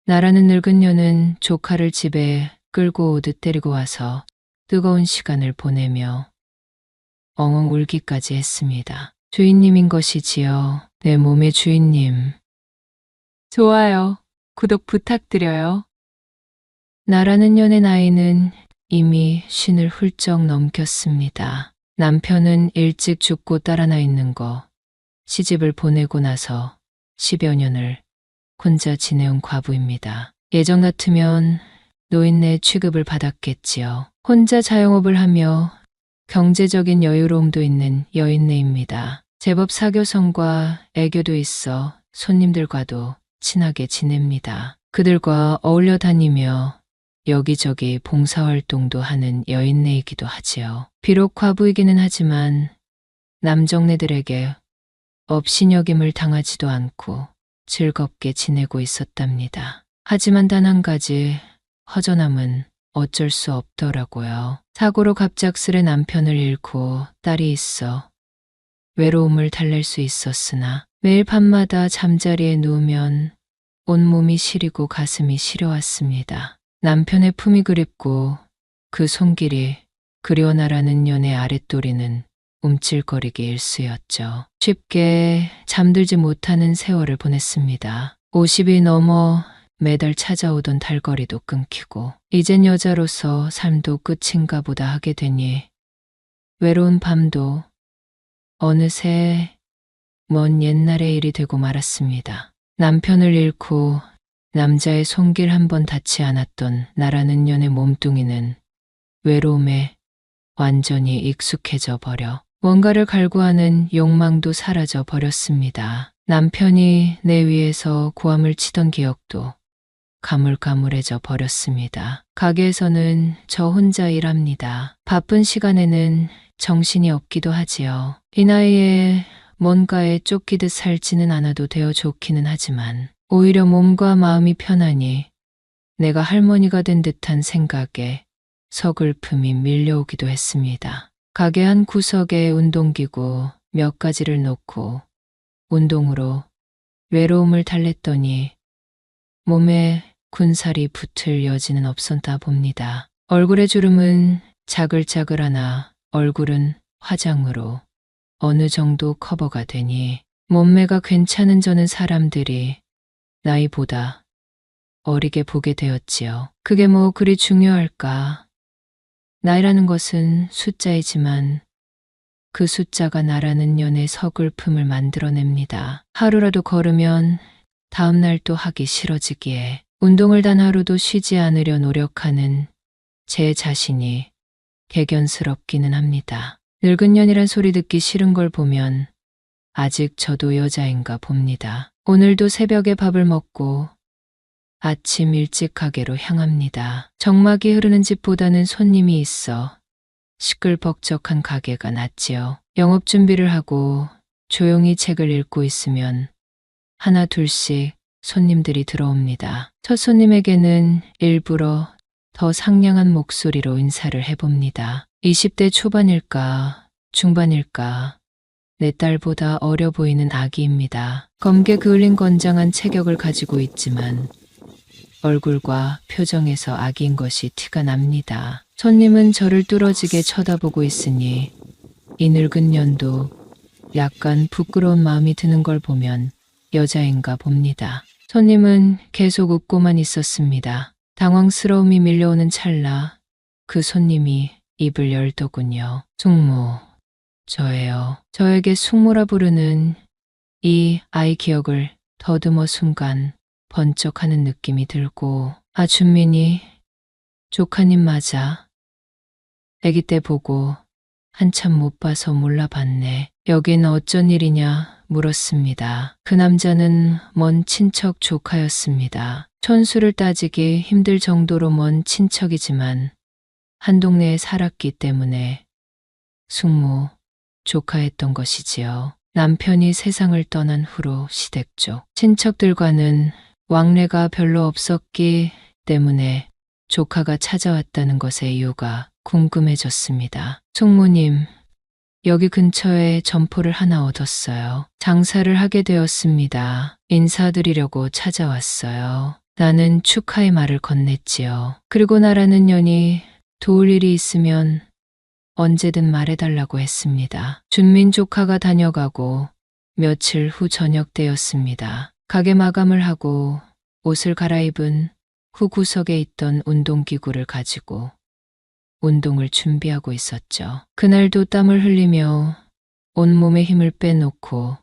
나라는 늙은 년은 조카를 집에 끌고 오듯 데리고 와서 뜨거운 시간을 보내며 엉엉 울기까지 했습니다. 주인님인 것이지요. 내 몸의 주인님. 좋아요. 구독 부탁드려요. 나라는 년의 나이는 이미 50을 훌쩍 넘겼습니다. 남편은 일찍 죽고 딸 하나 있는 거, 시집을 보내고 나서 10여 년을 혼자 지내온 과부입니다. 예전 같으면 노인네 취급을 받았겠지요. 혼자 자영업을 하며 경제적인 여유로움도 있는 여인네입니다. 제법 사교성과 애교도 있어 손님들과도 친하게 지냅니다. 그들과 어울려 다니며 여기저기 봉사활동도 하는 여인네이기도 하지요. 비록 과부이기는 하지만 남정네들에게 업신여김을 당하지도 않고 즐겁게 지내고 있었답니다. 하지만 단 한 가지 허전함은 어쩔 수 없더라고요. 사고로 갑작스레 남편을 잃고 딸이 있어 외로움을 달랠 수 있었으나 매일 밤마다 잠자리에 누우면 온몸이 시리고 가슴이 시려왔습니다. 남편의 품이 그립고 그 손길이 그리워나라는 년의 아랫도리는 움찔거리기 일쑤였죠. 쉽게 잠들지 못하는 세월을 보냈습니다. 50이 넘어 매달 찾아오던 달거리도 끊기고 이젠 여자로서 삶도 끝인가 보다 하게 되니 외로운 밤도 어느새 먼 옛날의 일이 되고 말았습니다. 남편을 잃고 남자의 손길 한 번 닿지 않았던 나라는 년의 몸뚱이는 외로움에 완전히 익숙해져 버려 뭔가를 갈구하는 욕망도 사라져 버렸습니다. 남편이 내 위에서 고함을 치던 기억도 가물가물해져 버렸습니다. 가게에서는 저 혼자 일합니다. 바쁜 시간에는 정신이 없기도 하지요. 이 나이에 뭔가에 쫓기듯 살지는 않아도 되어 좋기는 하지만 오히려 몸과 마음이 편하니 내가 할머니가 된 듯한 생각에 서글픔이 밀려오기도 했습니다. 가게 한 구석에 운동기구 몇 가지를 놓고 운동으로 외로움을 달랬더니 몸에 군살이 붙을 여지는 없었다 봅니다. 얼굴의 주름은 자글자글하나 얼굴은 화장으로 어느 정도 커버가 되니 몸매가 괜찮은 저는 사람들이 나이보다 어리게 보게 되었지요. 그게 뭐 그리 중요할까? 나이라는 것은 숫자이지만 그 숫자가 나라는 년의 서글픔을 만들어냅니다. 하루라도 걸으면 다음 날 또 하기 싫어지기에 운동을 단 하루도 쉬지 않으려 노력하는 제 자신이 개견스럽기는 합니다. 늙은 년이란 소리 듣기 싫은 걸 보면 아직 저도 여자인가 봅니다. 오늘도 새벽에 밥을 먹고 아침 일찍 가게로 향합니다. 정막이 흐르는 집보다는 손님이 있어 시끌벅적한 가게가 낫지요. 영업 준비를 하고 조용히 책을 읽고 있으면 하나 둘씩 손님들이 들어옵니다. 첫 손님에게는 일부러 더 상냥한 목소리로 인사를 해봅니다. 20대 초반일까 중반일까 내 딸보다 어려 보이는 아기입니다. 검게 그을린 건장한 체격을 가지고 있지만 얼굴과 표정에서 아기인 것이 티가 납니다. 손님은 저를 뚫어지게 쳐다보고 있으니 이 늙은 년도 약간 부끄러운 마음이 드는 걸 보면 여자인가 봅니다. 손님은 계속 웃고만 있었습니다. 당황스러움이 밀려오는 찰나 그 손님이 입을 열더군요. 숙모, 저예요. 저에게 숙모라 부르는 이 아이 기억을 더듬어 순간 번쩍하는 느낌이 들고 준민이 조카님 맞아. 아기 때 보고 한참 못 봐서 몰라봤네. 여긴 어쩐 일이냐 물었습니다. 그 남자는 먼 친척 조카였습니다. 천수를 따지기 힘들 정도로 먼 친척이지만 한 동네에 살았기 때문에 숙모, 조카했던 것이지요. 남편이 세상을 떠난 후로 시댁 쪽 친척들과는 왕래가 별로 없었기 때문에 조카가 찾아왔다는 것의 이유가 궁금해졌습니다. 숙모님, 여기 근처에 점포를 하나 얻었어요. 장사를 하게 되었습니다. 인사드리려고 찾아왔어요. 나는 축하의 말을 건넸지요. 그리고 나라는 년이 도울 일이 있으면 언제든 말해달라고 했습니다. 준민 조카가 다녀가고 며칠 후 저녁 때였습니다. 가게 마감을 하고 옷을 갈아입은 후 구석에 있던 운동기구를 가지고 운동을 준비하고 있었죠. 그날도 땀을 흘리며 온몸에 힘을 빼놓고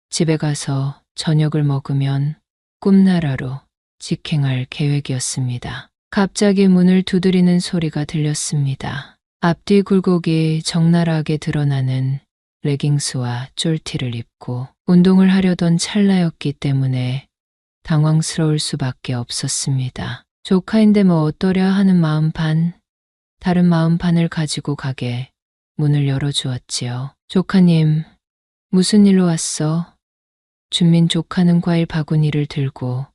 집에 가서 저녁을 먹으면 꿈나라로 직행할 계획이었습니다. 갑자기 문을 두드리는 소리가 들렸습니다. 앞뒤 굴곡이 적나라하게 드러나는 레깅스와 쫄티를 입고 운동을 하려던 찰나였기 때문에 당황스러울 수밖에 없었습니다. 조카인데 뭐 어떠랴 하는 마음 반, 다른 마음 반을 가지고 가게 문을 열어주었지요. 조카님, 무슨 일로 왔어? 준민 조카는 과일 바구니를 들고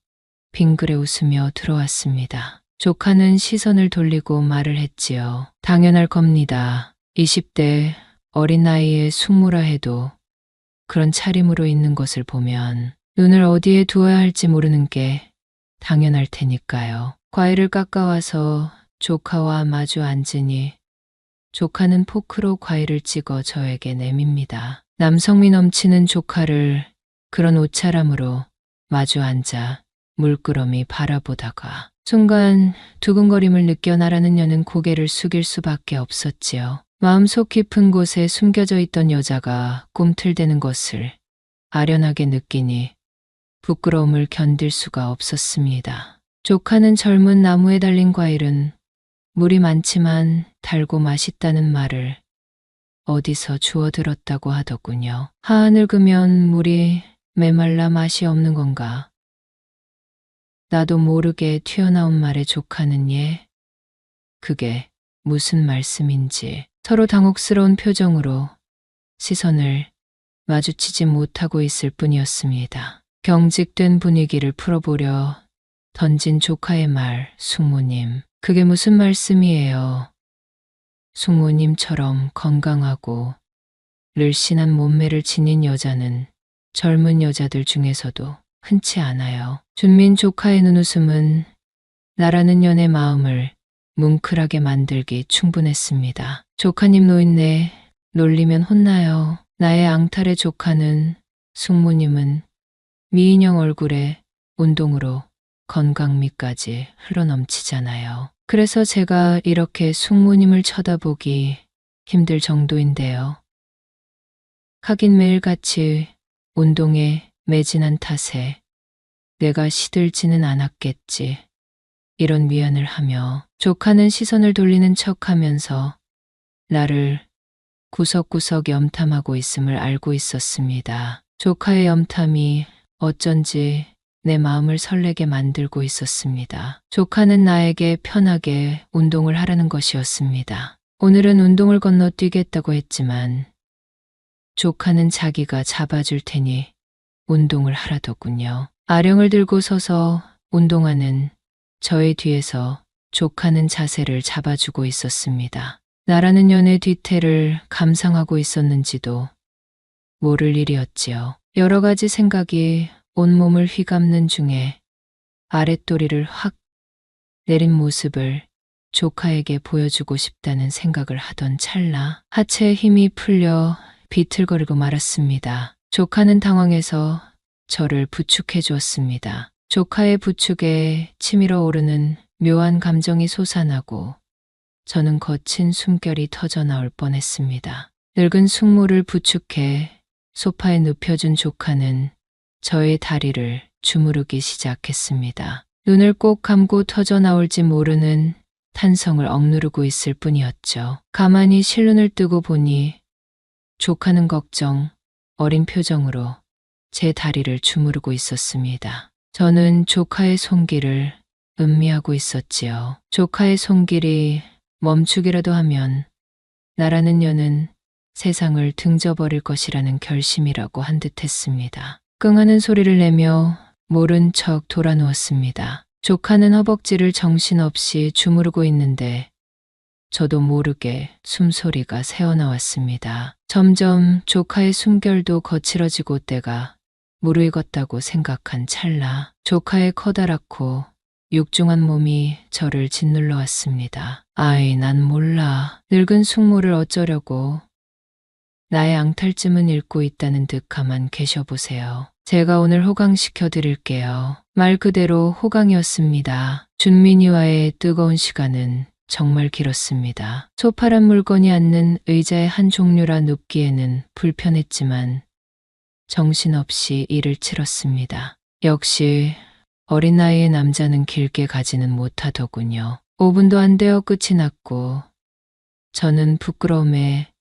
빙그레 웃으며 들어왔습니다. 조카는 시선을 돌리고 말을 했지요. 당연할 겁니다. 20대 어린 나이에 숙모라 해도 그런 차림으로 있는 것을 보면 눈을 어디에 두어야 할지 모르는 게 당연할 테니까요. 과일을 깎아와서 조카와 마주 앉으니 조카는 포크로 과일을 찍어 저에게 내밉니다. 남성미 넘치는 조카를 그런 옷차림으로 마주 앉아 물끄러미 바라보다가 순간 두근거림을 느껴 나라는 여는 고개를 숙일 수밖에 없었지요. 마음속 깊은 곳에 숨겨져 있던 여자가 꿈틀대는 것을 아련하게 느끼니 부끄러움을 견딜 수가 없었습니다. 조카는 젊은 나무에 달린 과일은 물이 많지만 달고 맛있다는 말을 어디서 주워 들었다고 하더군요. 하안을 그면 물이 메말라 맛이 없는 건가? 나도 모르게 튀어나온 말에 조카는 그게 무슨 말씀인지 서로 당혹스러운 표정으로 시선을 마주치지 못하고 있을 뿐이었습니다. 경직된 분위기를 풀어보려 던진 조카의 말, 숙모님, 그게 무슨 말씀이에요? 숙모님처럼 건강하고 늘씬한 몸매를 지닌 여자는 젊은 여자들 중에서도 흔치 않아요. 준민 조카의 눈웃음은 나라는 년의 마음을 뭉클하게 만들기 충분했습니다. 조카님 노인네, 놀리면 혼나요. 나의 앙탈의 조카는, 숙모님은 미인형 얼굴에 운동으로 건강미까지 흘러넘치잖아요. 그래서 제가 이렇게 숙모님을 쳐다보기 힘들 정도인데요. 하긴 매일같이 운동에 매진한 탓에 내가 시들지는 않았겠지. 이런 미안을 하며 조카는 시선을 돌리는 척하면서 나를 구석구석 염탐하고 있음을 알고 있었습니다. 조카의 염탐이 어쩐지 내 마음을 설레게 만들고 있었습니다. 조카는 나에게 편하게 운동을 하라는 것이었습니다. 오늘은 운동을 건너뛰겠다고 했지만 조카는 자기가 잡아줄 테니 운동을 하라더군요. 아령을 들고 서서 운동하는 저의 뒤에서 조카는 자세를 잡아주고 있었습니다. 나라는 연의 뒤태를 감상하고 있었는지도 모를 일이었지요. 여러 가지 생각이 온몸을 휘감는 중에 아랫도리를 확 내린 모습을 조카에게 보여주고 싶다는 생각을 하던 찰나 하체에 힘이 풀려 비틀거리고 말았습니다. 조카는 당황해서 저를 부축해 주었습니다. 조카의 부축에 치밀어 오르는 묘한 감정이 솟아나고 저는 거친 숨결이 터져나올 뻔했습니다. 늙은 숙모를 부축해 소파에 눕혀준 조카는 저의 다리를 주무르기 시작했습니다. 눈을 꼭 감고 터져나올지 모르는 탄성을 억누르고 있을 뿐이었죠. 가만히 실눈을 뜨고 보니 조카는 걱정 어린 표정으로 제 다리를 주무르고 있었습니다. 저는 조카의 손길을 음미하고 있었지요. 조카의 손길이 멈추기라도 하면 나라는 여는 세상을 등져버릴 것이라는 결심이라고 한 듯 했습니다. 끙하는 소리를 내며 모른 척 돌아누웠습니다. 조카는 허벅지를 정신없이 주무르고 있는데 저도 모르게 숨소리가 새어나왔습니다. 점점 조카의 숨결도 거칠어지고 때가 무르익었다고 생각한 찰나 조카의 커다랗고 육중한 몸이 저를 짓눌러 왔습니다. 아이, 난 몰라. 늙은 숙모를 어쩌려고. 나의 앙탈쯤은 읽고 있다는 듯 가만 계셔보세요. 제가 오늘 호강시켜 드릴게요. 말 그대로 호강이었습니다. 준민이와의 뜨거운 시간은 정말 길었습니다. 소파란 물건이 앉는 의자의 한 종류라 눕기에는 불편했지만 정신없이 일을 치렀습니다. 역시 어린 나이의 남자는 길게 가지는 못하더군요. 5분도 안 되어 끝이 났고 저는 부끄러움에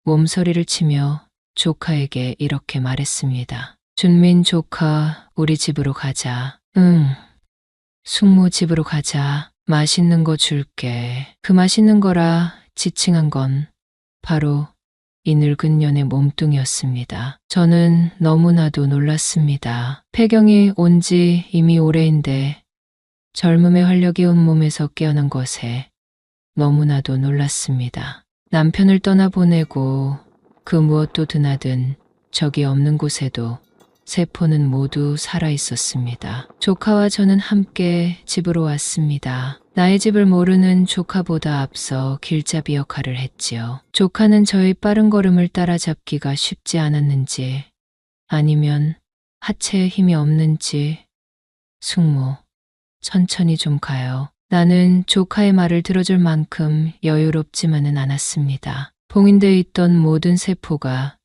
몸서리를 치며 조카에게 이렇게 말했습니다. 준민 조카, 우리 집으로 가자. 응, 숙모 집으로 가자. 맛있는 거 줄게. 그 맛있는 거라 지칭한 건 바로 이 늙은 년의 몸뚱이였습니다. 저는 너무나도 놀랐습니다. 폐경이 온 지 이미 오래인데 젊음의 활력이 온몸에서 깨어난 것에 너무나도 놀랐습니다. 남편을 떠나보내고 그 무엇도 드나든 적이 없는 곳에도 세포는 모두 살아 있었습니다. 조카와 저는 함께 집으로 왔습니다. 나의 집을 모르는 조카보다 앞서 길잡이 역할을 했지요. 조카는 저의 빠른 걸음을 따라잡기가 쉽지 않았는지 아니면 하체에 힘이 없는지 숙모, 천천히 좀 가요. 나는 조카의 말을 들어줄 만큼 여유롭지만은 않았습니다. 봉인되어 있던 모든 세포가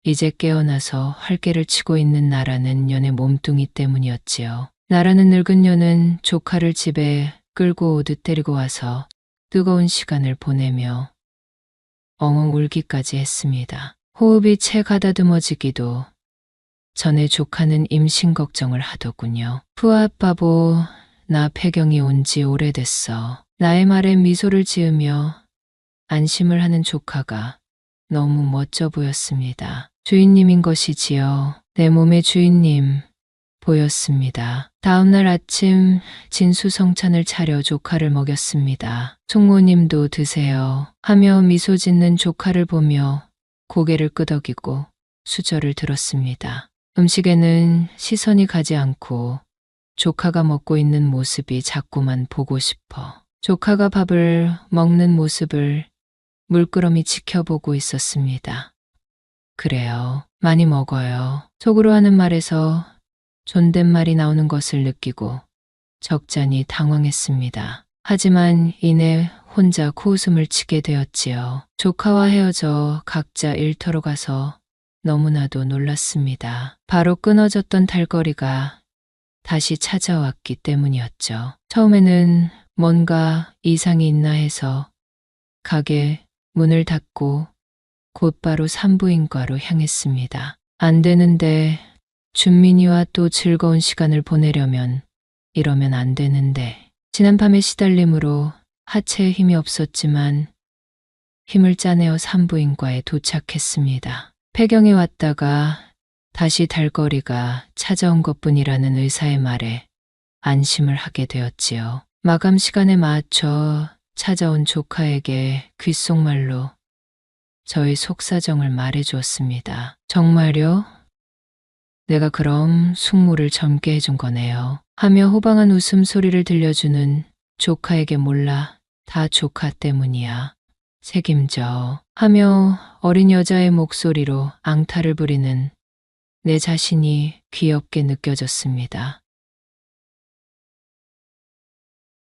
이제 깨어나서 활개를 치고 있는 나라는 년의 몸뚱이 때문이었지요. 나라는 늙은 년은 조카를 집에 끌고 오듯 데리고 와서 뜨거운 시간을 보내며 엉엉 울기까지 했습니다. 호흡이 채 가다듬어지기도 전에 조카는 임신 걱정을 하더군요. 푸아 바보, 나 폐경이 온 지 오래됐어. 나의 말에 미소를 지으며 안심을 하는 조카가 너무 멋져 보였습니다. 주인님인 것이지요. 내 몸의 주인님 보였습니다. 다음날 아침 진수성찬을 차려 조카를 먹였습니다. 숙모님도 드세요 하며 미소 짓는 조카를 보며 고개를 끄덕이고 수저를 들었습니다. 음식에는 시선이 가지 않고 조카가 먹고 있는 모습이 자꾸만 보고 싶어. 조카가 밥을 먹는 모습을 물끄러미 지켜보고 있었습니다. 그래요. 많이 먹어요. 속으로 하는 말에서 존댓말이 나오는 것을 느끼고 적잖이 당황했습니다. 하지만 이내 혼자 코웃음을 치게 되었지요. 조카와 헤어져 각자 일터로 가서 너무나도 놀랐습니다. 바로 끊어졌던 달거리가 다시 찾아왔기 때문이었죠. 처음에는 뭔가 이상이 있나 해서 가게 문을 닫고 곧바로 산부인과로 향했습니다. 안 되는데, 준민이와 또 즐거운 시간을 보내려면 이러면 안 되는데. 지난 밤의 시달림으로 하체에 힘이 없었지만 힘을 짜내어 산부인과에 도착했습니다. 폐경이 왔다가 다시 달거리가 찾아온 것뿐이라는 의사의 말에 안심을 하게 되었지요. 마감 시간에 맞춰 찾아온 조카에게 귓속말로 저의 속사정을 말해주었습니다. 정말요? 내가 그럼 숙모를 젊게 해준 거네요. 하며 호방한 웃음소리를 들려주는 조카에게 몰라 다 조카 때문이야. 책임져. 하며 어린 여자의 목소리로 앙탈을 부리는 내 자신이 귀엽게 느껴졌습니다.